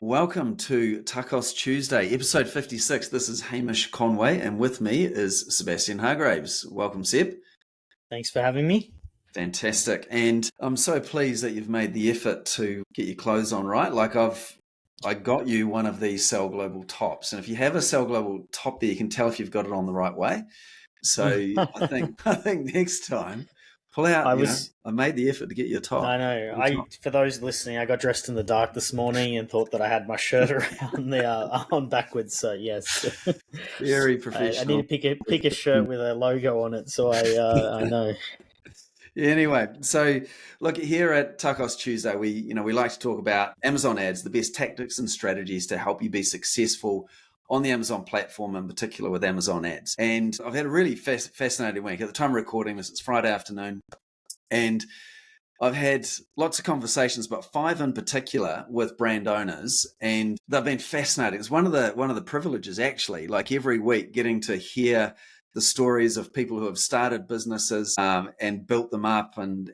Welcome to TACOS Tuesday, episode 56. This is Hamish Conway, and with me is Sebastian Hargraves. Welcome, Seb. Thanks for having me. Fantastic. And I'm so pleased that you've made the effort to get your clothes on right. I got you one of these Sell Global tops. And if you have a Sell Global top there, you can tell if you've got it on the right way. So I think next time, pull out, I made the effort to get you a top. I know. For those listening, I got dressed in the dark this morning and thought that I had my shirt around the arm backwards. So yes, very professional. I need to pick a shirt with a logo on it, so I know. Anyway, so look, here at TACOS Tuesday, we like to talk about Amazon ads, the best tactics and strategies to help you be successful on the Amazon platform, in particular with Amazon ads. And I've had a really fascinating week. At the time of recording this, it's Friday afternoon, and I've had lots of conversations, but 5 in particular with brand owners, and they've been fascinating. It's one of the privileges, actually, like every week, getting to hear the stories of people who have started businesses and built them up, and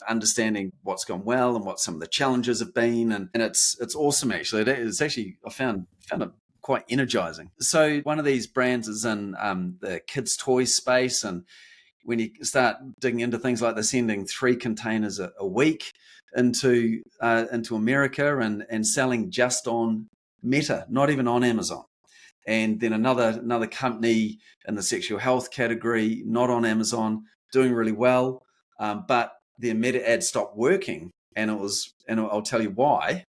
understanding what's gone well and what some of the challenges have been, and it's awesome, actually. It's actually, I found it quite energizing. So one of these brands is in the kids' toy space, and when you start digging into things like they're sending 3 containers a week into America and selling just on Meta, not even on Amazon. And then another company in the sexual health category, not on Amazon, doing really well, but their Meta ad stopped working, and I'll tell you why.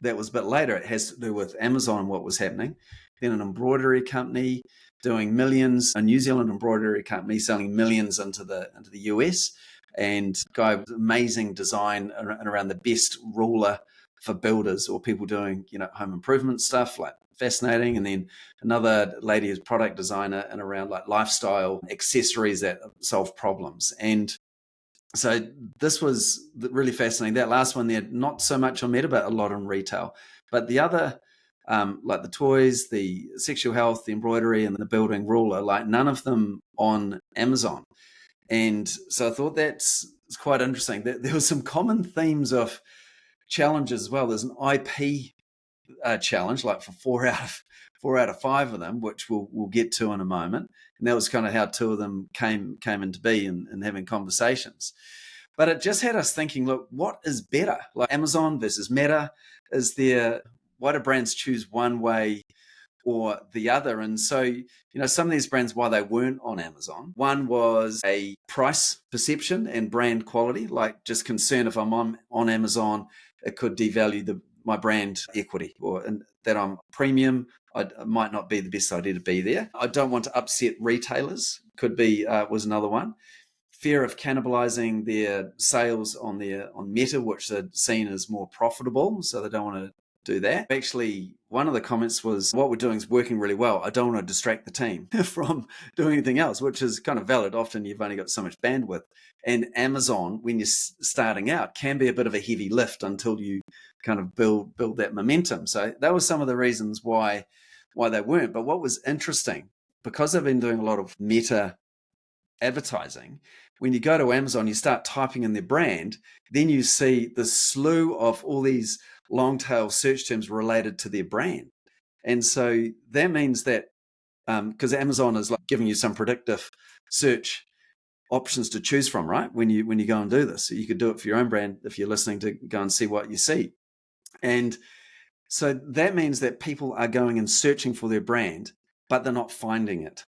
That was a bit later. It has to do with Amazon and what was happening. Then an embroidery company doing millions, a New Zealand embroidery company selling millions into the US, and guy with amazing design around the best ruler for builders or people doing home improvement stuff, like fascinating. And then another lady is product designer and around like lifestyle accessories that solve problems. And so this was really fascinating. That last one there, not so much on Meta, but a lot on retail. But the other, like the toys, the sexual health, the embroidery, and the building ruler, like none of them on Amazon. And so I thought it's quite interesting. There were some common themes of challenges as well. There's an IP challenge, like for 4 out of 5 of them, which we'll get to in a moment. And that was kind of how 2 of them came into be and having conversations. But it just had us thinking, look, what is better? Like Amazon versus Meta, why do brands choose one way or the other? And so, some of these brands, why they weren't on Amazon, one was a price perception and brand quality, like just concern if I'm on Amazon, it could devalue my brand equity, or that I'm premium. It might not be the best idea to be there. I don't want to upset retailers, was another one. Fear of cannibalizing their sales on Meta, which they're seen as more profitable, so they don't want to do that. Actually, one of the comments was, what we're doing is working really well. I don't want to distract the team from doing anything else, which is kind of valid. Often you've only got so much bandwidth. And Amazon, when you're starting out, can be a bit of a heavy lift until you kind of build that momentum. So that was some of the reasons why they weren't. But what was interesting, because I've been doing a lot of Meta advertising, when you go to Amazon, you start typing in their brand, then you see the slew of all these long tail search terms related to their brand. And so that means that because Amazon is like giving you some predictive search options to choose from, right? When you go and do this, so you could do it for your own brand if you're listening to go and see what you see. And so that means that people are going and searching for their brand, but they're not finding it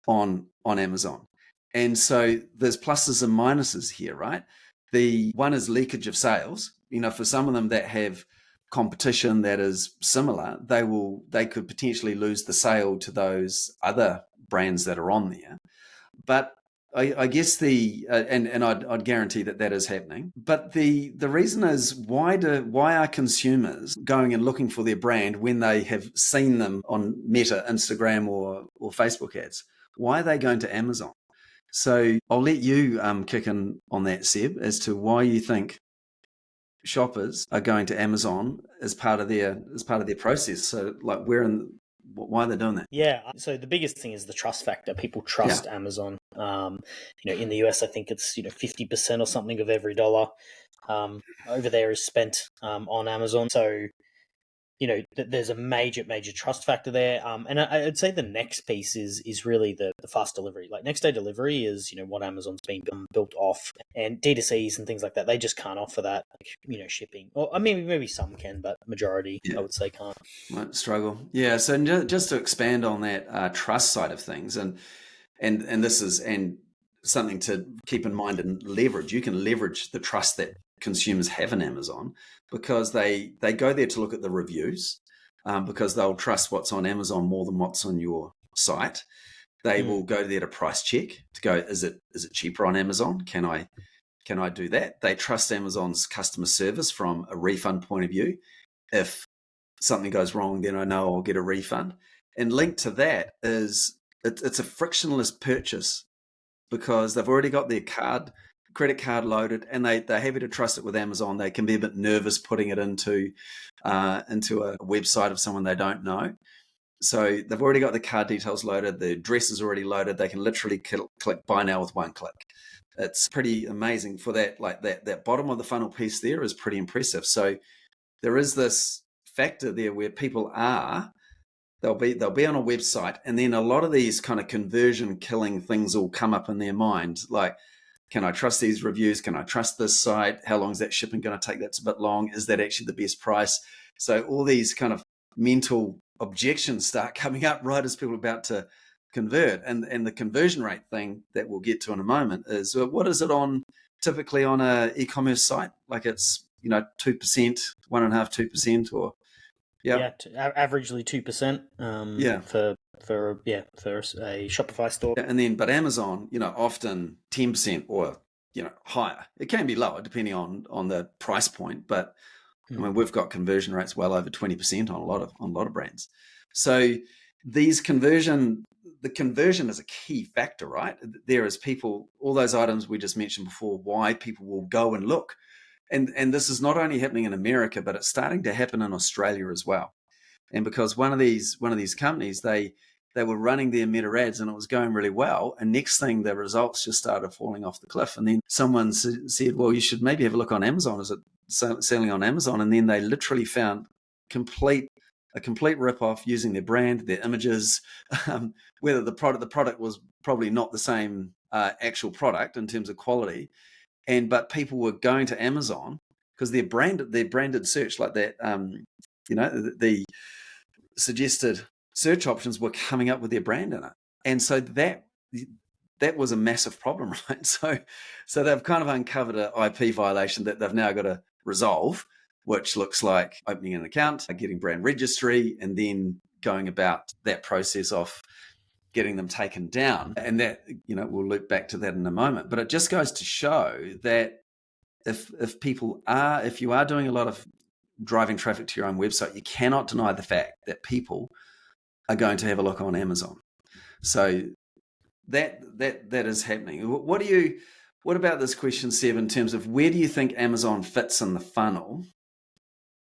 on Amazon. And so there's pluses and minuses here, right? The one is leakage of sales. For some of them that have competition that is similar, they could potentially lose the sale to those other brands that are on there. But I guess I'd guarantee that is happening. But the reason is, why are consumers going and looking for their brand when they have seen them on Meta, Instagram, or Facebook ads? Why are they going to Amazon? So I'll let you kick in on that, Seb, as to why you think shoppers are going to Amazon as part of their process. So like why they're doing that? Yeah. So the biggest thing is the trust factor. People trust Amazon. In the US, I think it's 50% or something of every dollar over there is spent on Amazon. So there's a major trust factor there. And I'd say the next piece is really the fast delivery. Like next day delivery is what Amazon's been built off, and D2Cs and things like that. They just can't offer that, shipping. Or I mean, maybe some can, but majority I would say can't. Might struggle. Yeah. So just to expand on that trust side of things, and this is something to keep in mind and leverage. You can leverage the trust that consumers have in Amazon because they go there to look at the reviews, because they'll trust what's on Amazon more than what's on your site. They will go there to price check, to go, is it cheaper on Amazon? Can I do that? They trust Amazon's customer service from a refund point of view. If something goes wrong, then I know I'll get a refund. And linked to that is it's a frictionless purchase, because they've already got their credit card loaded, and they're happy to trust it with Amazon. They can be a bit nervous putting it into a website of someone they don't know. So they've already got the card details loaded. The address is already loaded. They can literally click buy now with one click. It's pretty amazing for that. Like that bottom of the funnel piece there is pretty impressive. So there is this factor there where people are. They'll be on a website, and then a lot of these kind of conversion killing things will come up in their mind. Like, can I trust these reviews? Can I trust this site? How long is that shipping going to take? That's a bit long. Is that actually the best price? So all these kind of mental objections start coming up right as people are about to convert. And the conversion rate thing that we'll get to in a moment is, what is it on typically on a e-commerce site? Like it's 2%, 1.5%, 2%, or averagely 2%. For a Shopify store. And then, but Amazon, often 10% or higher. It can be lower depending on the price point, but I mean, we've got conversion rates well over 20% on a lot of brands. So the conversion is a key factor, right? There is people, all those items we just mentioned before, why people will go and look. And this is not only happening in America, but it's starting to happen in Australia as well. And because one of these companies, they were running their meta ads and it was going really well. And next thing, the results just started falling off the cliff. And then someone said, well, you should maybe have a look on Amazon. Is it selling on Amazon? And then they literally found a complete rip-off using their brand, their images, whether the product was probably not the same actual product in terms of quality. But people were going to Amazon because their branded search, like that, the suggested search options were coming up with their brand in it. And so that was a massive problem, right? So they've kind of uncovered an IP violation that they've now got to resolve, which looks like opening an account, getting brand registry, and then going about that process of getting them taken down. And that, we'll loop back to that in a moment. But it just goes to show that if you are doing a lot of driving traffic to your own website, you cannot deny the fact that people are going to have a look on Amazon. So that is happening. What about this question, Seb, in terms of where do you think Amazon fits in the funnel?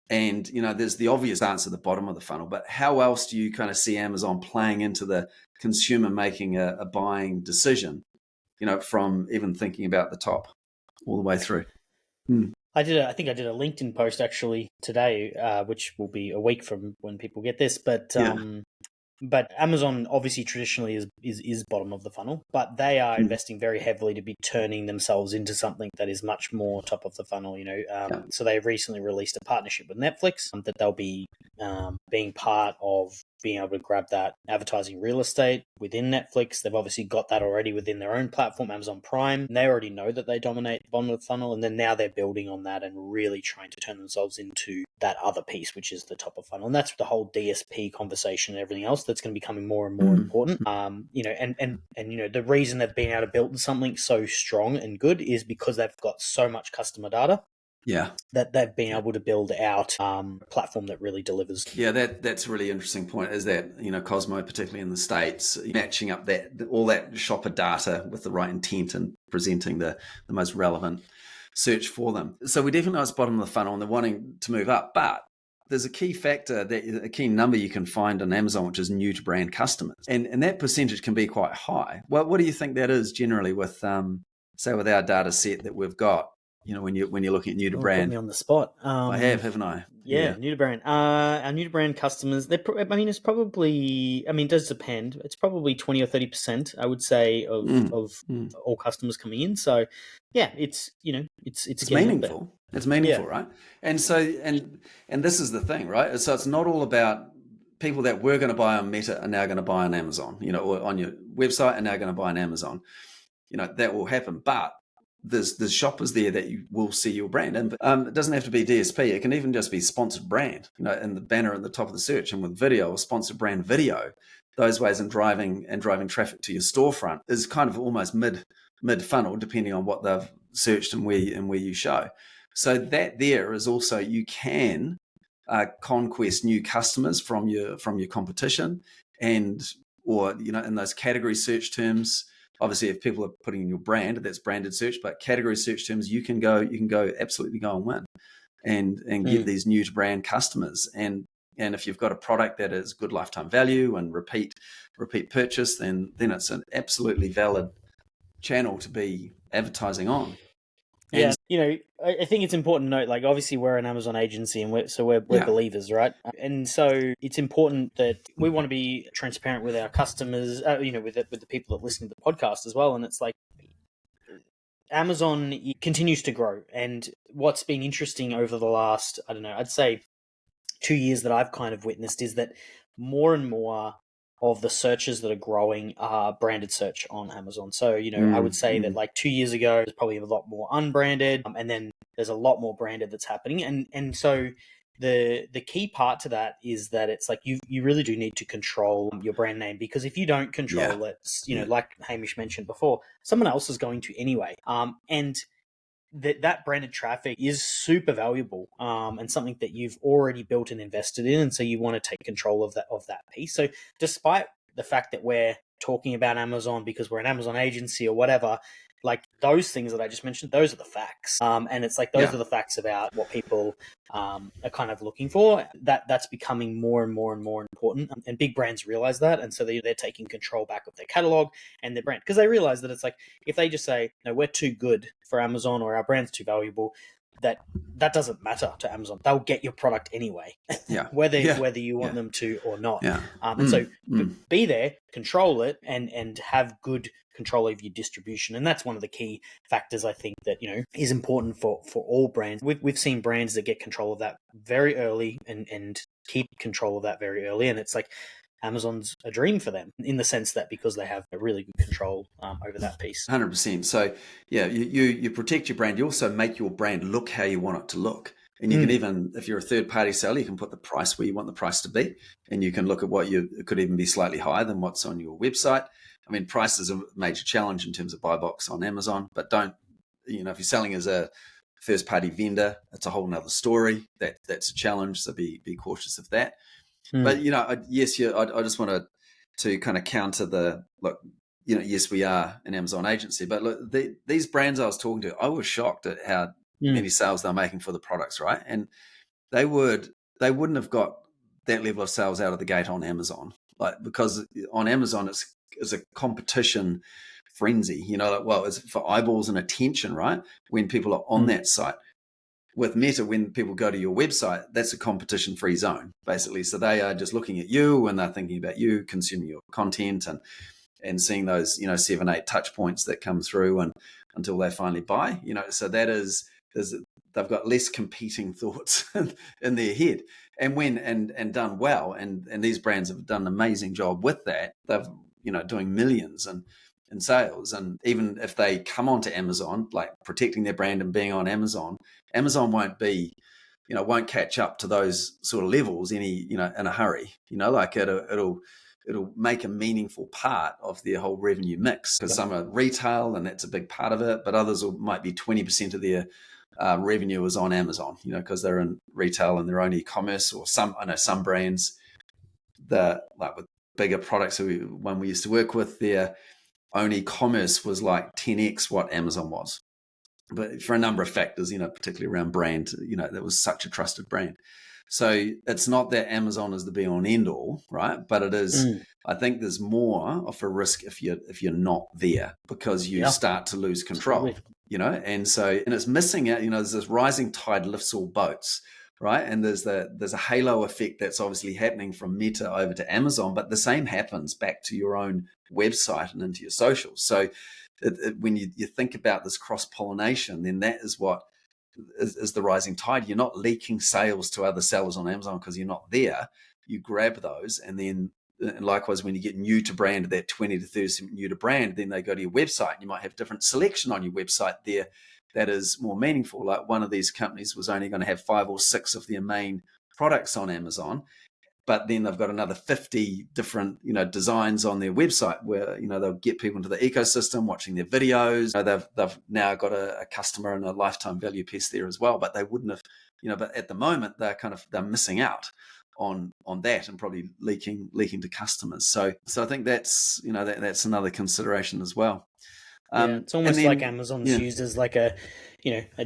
And, there's the obvious answer at the bottom of the funnel, but how else do you kind of see Amazon playing into the consumer making a buying decision, from even thinking about the top all the way through? I think I did a LinkedIn post actually today, which will be a week from when people get this, but Amazon obviously traditionally is bottom of the funnel, but they are investing very heavily to be turning themselves into something that is much more top of the funnel. So they recently released a partnership with Netflix that they'll be being part of, being able to grab that advertising real estate within Netflix. They've obviously got that already within their own platform, Amazon Prime. And they already know that they dominate the bottom of the funnel, and then now they're building on that and really trying to turn themselves into that other piece, which is the top of funnel. And that's the whole DSP conversation and everything else that's going to be becoming more and more important. The reason they've been able to build something so strong and good is because they've got so much customer data. Yeah, that they've been able to build out a platform that really delivers. Yeah, that's a really interesting point, is that, Cosmo, particularly in the States, matching up all that shopper data with the right intent and presenting the most relevant search for them. So we definitely know it's bottom of the funnel and they're wanting to move up, but there's a key factor, a key number you can find on Amazon, which is new to brand customers. And that percentage can be quite high. Well, what do you think that is generally with, say, with our data set that we've got? when you're looking at new to Put brand? me on the spot. I have, haven't I? Yeah, new to brand. Our new to brand customers. It's probably. It does depend. It's probably 20 or 30%. I would say of all customers coming in. So, yeah, it's It's getting up there. meaningful. It's meaningful, right? And so and this is the thing, right? So it's not all about people that were going to buy on Meta are now going to buy on Amazon, or on your website are now going to buy on Amazon. That will happen, but there's shoppers there that you will see your brand, and it doesn't have to be DSP. It can even just be sponsored brand, in the banner at the top of the search, and with video or sponsored brand video. Those ways in driving traffic to your storefront is kind of almost mid funnel, depending on what they've searched and where you show. So that there is also, you can conquest new customers from your competition, or in those category search terms. Obviously, if people are putting in your brand, that's branded search, but category search terms, you can absolutely go and win and get these new to brand customers. And if you've got a product that is good lifetime value and repeat purchase, then it's an absolutely valid channel to be advertising on. Yeah, I think it's important to note, like, obviously we're an Amazon agency, and we're believers, right? And so it's important that we want to be transparent with our customers, with the people that listen to the podcast as well. And it's like, Amazon continues to grow, and what's been interesting over the last, I don't know, I'd say 2 years that I've kind of witnessed is that more and more of the searches that are growing are branded search on Amazon. So, I would say that like 2 years ago, there's probably a lot more unbranded, and then there's a lot more branded that's happening. And so the key part to that is that it's like you really do need to control your brand name, because if you don't control it, like Hamish mentioned before, someone else is going to anyway. And that branded traffic is super valuable, and something that you've already built and invested in, and so you want to take control of that piece. So despite the fact that we're talking about Amazon because we're an Amazon agency or whatever, like those things that I just mentioned, those are the facts, and it's like those are the facts about what people are kind of looking for. That's becoming more and more and more important, and big brands realize that, and so they're taking control back of their catalog and their brand, because they realize that it's like, if they just say, no, we're too good for Amazon, or our brand's too valuable, that doesn't matter to Amazon. They'll get your product anyway, whether you want them to or not. And so be there, control it, and have good control over your distribution. And that's one of the key factors, I think, that is important for all brands. We've seen brands that get control of that very early and keep control of that very early, and it's like Amazon's a dream for them, in the sense that because they have a really good control over that piece. 100%. So you protect your brand. You also make your brand look how you want it to look. And you can even, if you're a third-party seller, you can put the price where you want the price to be, and you can look at it could even be slightly higher than what's on your website. I mean, price is a major challenge in terms of buy box on Amazon, but don't, if you're selling as a first-party vendor, it's a whole nother story. That's a challenge, so be cautious of that. But I just wanted to kind of counter the look. Yes, we are an Amazon agency, but look, these brands I was talking to, I was shocked at how many sales they're making for the products, right? And they wouldn't have got that level of sales out of the gate on Amazon, like, because on Amazon it's a competition frenzy. It's for eyeballs and attention, right? When people are on that site. With Meta, when people go to your website, that's a competition-free zone, basically. So they are just looking at you, and they're thinking about you, consuming your content, and seeing those 7-8 touch points that come through, and until they finally buy. So they've got less competing thoughts in their head, and done well, and these brands have done an amazing job with that. They've doing millions in sales, and even if they come onto Amazon, like protecting their brand and being on Amazon won't catch up to those sort of levels in a hurry. Like it'll make a meaningful part of their whole revenue mix, because some are retail and that's a big part of it, but others might be 20% of their revenue is on Amazon, because they're in retail and their own e-commerce. Or I know some brands that, like with bigger products, one we used to work with, their own e-commerce was like 10x what Amazon was. But for a number of factors, particularly around brand, that was such a trusted brand. So it's not that Amazon is the be all and end all, right? But it is. I think there's more of a risk if you're not there, because you start to lose control. and it's missing out. There's this rising tide lifts all boats, right? And there's a halo effect that's obviously happening from Meta over to Amazon, but the same happens back to your own website and into your socials. So when you think about this cross-pollination, then that is what is the rising tide. You're not leaking sales to other sellers on Amazon because you're not there. You grab those, and then likewise, when you get new to brand, that 20 to 30% new to brand, then they go to your website. You might have different selection on your website there that is more meaningful. Like one of these companies was only going to have 5 or 6 of their main products on Amazon, but then they've got another 50 different, designs on their website where, they'll get people into the ecosystem, watching their videos. They've now got a customer and a lifetime value piece there as well, but they wouldn't have, but at the moment they're missing out on that and probably leaking to customers. So I think that's, that's another consideration as well. It's almost like Amazon's used as like a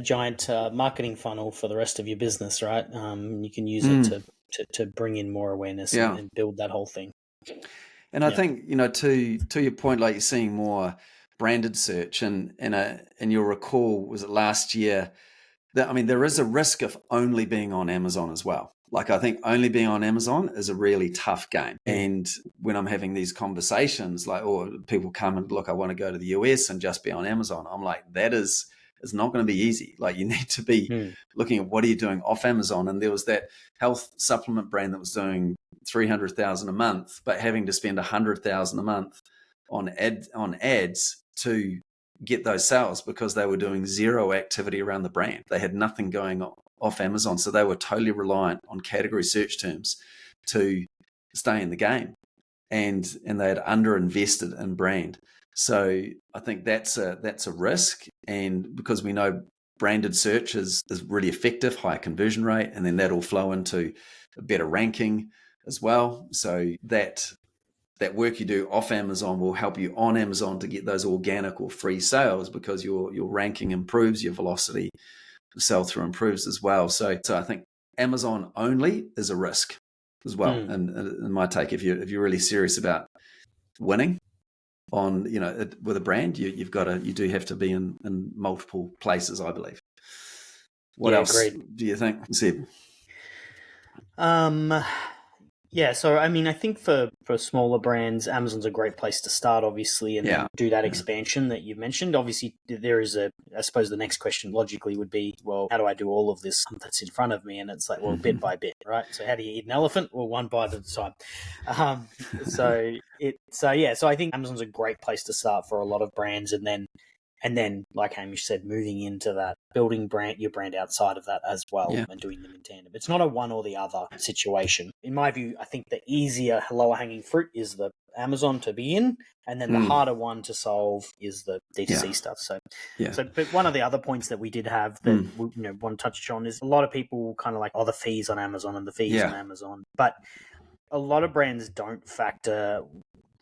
giant marketing funnel for the rest of your business, right? You can use it to bring in more awareness and build that whole thing. And I think, to your point, like you're seeing more branded search, and you'll recall, was it last year, that, there is a risk of only being on Amazon as well. Like, I think only being on Amazon is a really tough game. And when I'm having these conversations, or people come and look, I want to go to the US and just be on Amazon, I'm like, that is not going to be easy. Like, you need to be looking at what are you doing off Amazon. And there was that health supplement brand that was doing $300,000 a month, but having to spend $100,000 a month on ads to get those sales because they were doing zero activity around the brand. They had nothing going on off Amazon. So they were totally reliant on category search terms to stay in the game. And they had underinvested in brand. So I think that's a risk. And because we know branded search is really effective, high conversion rate, and then that'll flow into a better ranking as well. So that work you do off Amazon will help you on Amazon to get those organic or free sales because your ranking improves, your velocity sell through improves as well. So I think Amazon only is a risk as well. And in my take, if you're really serious about winning on, with a brand, you do have to be in multiple places, I believe. What else do you think, Seb? Yeah, so I think for smaller brands, Amazon's a great place to start, obviously, and then do that expansion that you mentioned. Obviously, there is I suppose the next question logically would be, well, how do I do all of this that's in front of me? And it's like, well, bit by bit, right? So how do you eat an elephant? Well, one bite at a time. So I think Amazon's a great place to start for a lot of brands, and then, like Hamish said, moving into that, building your brand outside of that as well, and doing them in tandem. It's not a one or the other situation. In my view, I think the easier, lower hanging fruit is the Amazon to be in, and then the harder one to solve is the D2C stuff. So, but one of the other points that we did have that we want to touch on is a lot of people kind of like, the fees on Amazon and the fees on Amazon, but a lot of brands don't factor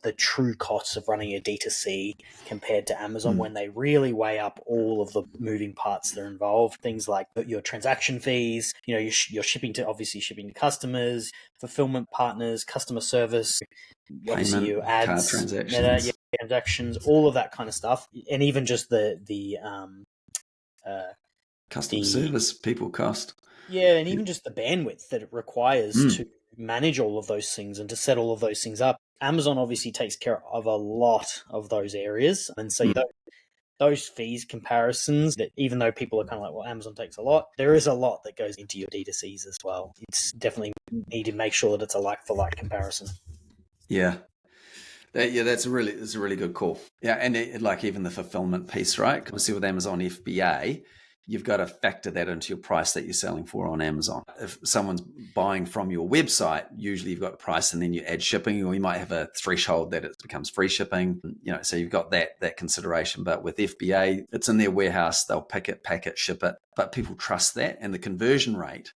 the true costs of running a D2C compared to Amazon when they really weigh up all of the moving parts that are involved. Things like your transaction fees, you're shipping to customers, fulfillment partners, customer service, obviously your ads, transactions. Transactions, all of that kind of stuff, and even just the customer service people cost. Yeah, and even just the bandwidth that it requires to manage all of those things and to set all of those things up. Amazon obviously takes care of a lot of those areas. And so those fees comparisons, that even though people are kind of like, well, Amazon takes a lot, there is a lot that goes into your D2Cs as well. It's definitely need to make sure that it's a like-for-like comparison. Yeah. That's a really good call. Yeah, and like even the fulfillment piece, right? Obviously with Amazon FBA, you've got to factor that into your price that you're selling for on Amazon. If someone's buying from your website, usually you've got a price and then you add shipping, or you might have a threshold that it becomes free shipping. So you've got that consideration. But with FBA, it's in their warehouse, they'll pick it, pack it, ship it. But people trust that, and the conversion rate.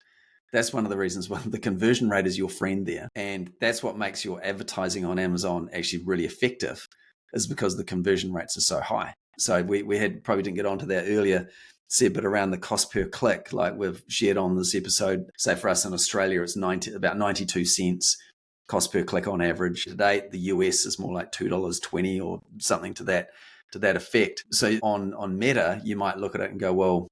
That's one of the reasons why the conversion rate is your friend there. And that's what makes your advertising on Amazon actually really effective, is because the conversion rates are so high. So we had probably didn't get onto that earlier, Seb, but around the cost per click, like we've shared on this episode, say for us in Australia, it's about 92 cents cost per click on average. Today, the US is more like $2.20 or something to that to that effect. So on Meta, you might look at it and go, well,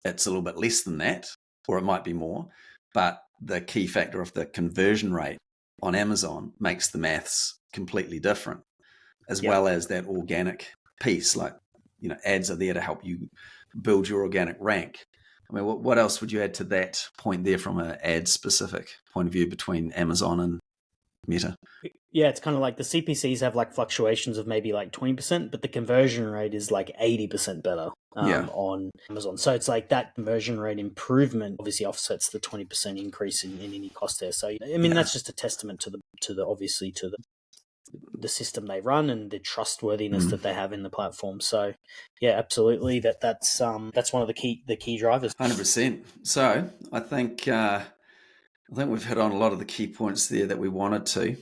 it's a little bit less than that, or it might be more. But the key factor of the conversion rate on Amazon makes the maths completely different, as well as that organic piece. Like, ads are there to help you build your organic rank. I mean, what else would you add to that point there from an ad specific point of view between Amazon and Meta? Yeah, it's kind of like the CPCs have like fluctuations of maybe like 20%, but the conversion rate is like 80% better on Amazon. So it's like that conversion rate improvement obviously offsets the 20% increase in any cost there. So I mean, that's just a testament to the system they run and the trustworthiness that they have in the platform. So yeah, absolutely, that's one of the key drivers. 100%. So I think we've hit on a lot of the key points there that we wanted to.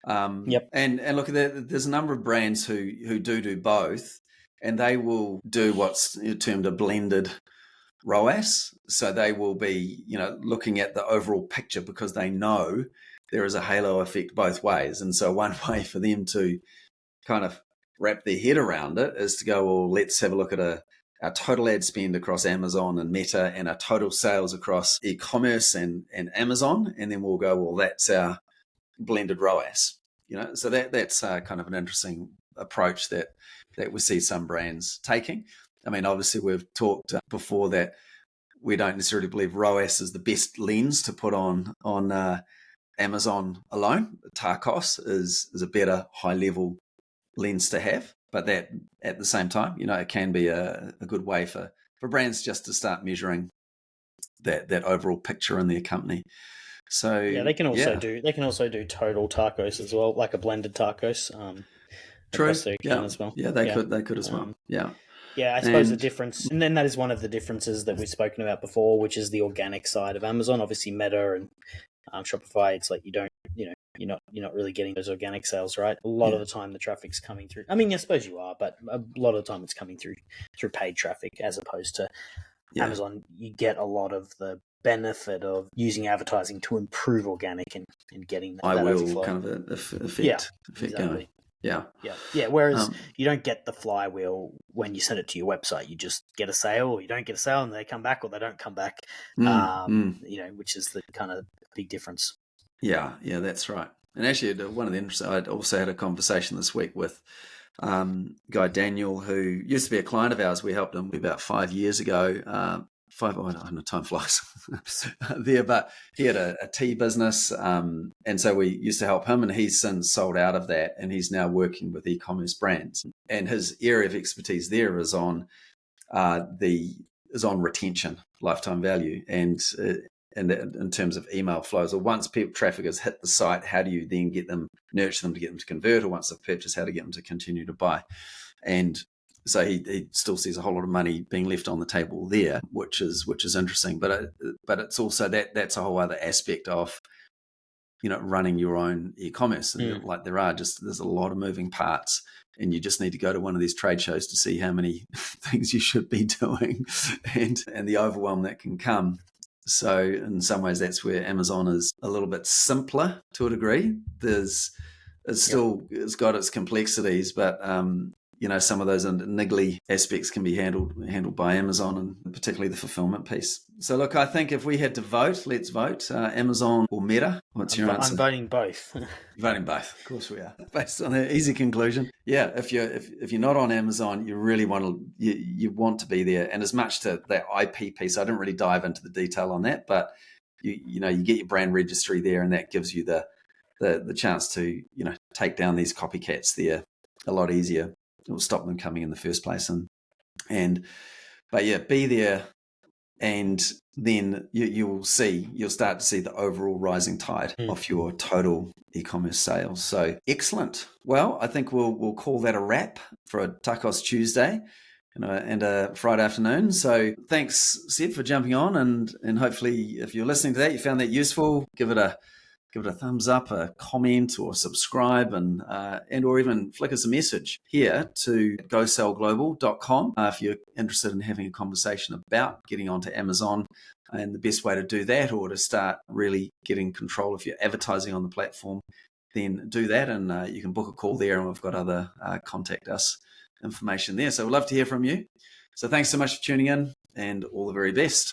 And look, there's a number of brands who do both, and they will do what's termed a blended ROAS. So they will be, looking at the overall picture because they know there is a halo effect both ways. And so one way for them to kind of wrap their head around it is to go, well, let's have a look at our total ad spend across Amazon and Meta and our total sales across e-commerce and Amazon. And then we'll go, well, that's our blended ROAS. So that's kind of an interesting approach that we see some brands taking. I mean, obviously we've talked before that we don't necessarily believe ROAS is the best lens to put on Amazon alone. TACOS is a better high level lens to have, but that at the same time, it can be a good way for brands just to start measuring that overall picture in their company. So yeah, they can also do total TACOS as well, like a blended TACOS. True. Across their account as well. Yeah, they could as well. Yeah, I suppose the difference, and then that is one of the differences that we've spoken about before, which is the organic side of Amazon. Obviously, Meta and Shopify, it's like you're not really getting those organic sales, right? A lot of the time, the traffic's coming through. I mean, I suppose you are, but a lot of the time, it's coming through paid traffic, as opposed to Amazon. You get a lot of the benefit of using advertising to improve organic and getting that overflow. Kind of effect exactly. going. Yeah. Whereas you don't get the flywheel when you send it to your website. You just get a sale, or you don't get a sale, and they come back, or they don't come back. Which is the kind of big difference. Yeah, that's right. And actually, one of the interesting, I also had a conversation this week with guy Daniel, who used to be a client of ours. We helped him about 5 years ago. I don't know, time flies there, but he had a tea business. And so we used to help him, and he's since sold out of that, and he's now working with e-commerce brands. And his area of expertise there is on retention, lifetime value, and in terms of email flows. Or once traffic has hit the site, how do you then nurture them to get them to convert, or once they've purchased, how to get them to continue to buy? And so he still sees a whole lot of money being left on the table there, which is interesting. But it's also that's a whole other aspect of running your own e-commerce. And like there's a lot of moving parts, and you just need to go to one of these trade shows to see how many things you should be doing, and the overwhelm that can come. So in some ways, that's where Amazon is a little bit simpler to a degree. It's got its complexities, but some of those niggly aspects can be handled by Amazon, and particularly the fulfillment piece. So look, I think if we had to vote, let's vote Amazon or Meta. What's your answer? I'm voting both. You're voting both. Of course we are. Based on an easy conclusion. Yeah, if you're not on Amazon, you really want to be there. And as much to that IP piece, I didn't really dive into the detail on that, but you get your brand registry there, and that gives you the chance to take down these copycats there a lot easier. It will stop them coming in the first place, but be there, and then you'll start to see the overall rising tide of your total e-commerce sales. So excellent. Well, I think we'll call that a wrap for a Tacos Tuesday and a Friday afternoon. So thanks, Seb, for jumping on, and hopefully if you're listening to that, you found that useful. Give it a thumbs up, a comment, or subscribe, and or even flick us a message here to gosellglobal.com if you're interested in having a conversation about getting onto Amazon and the best way to do that, or to start really getting control of your advertising on the platform. Then do that, and you can book a call there, and we've got other contact us information there. So we'd love to hear from you. So thanks so much for tuning in, and all the very best.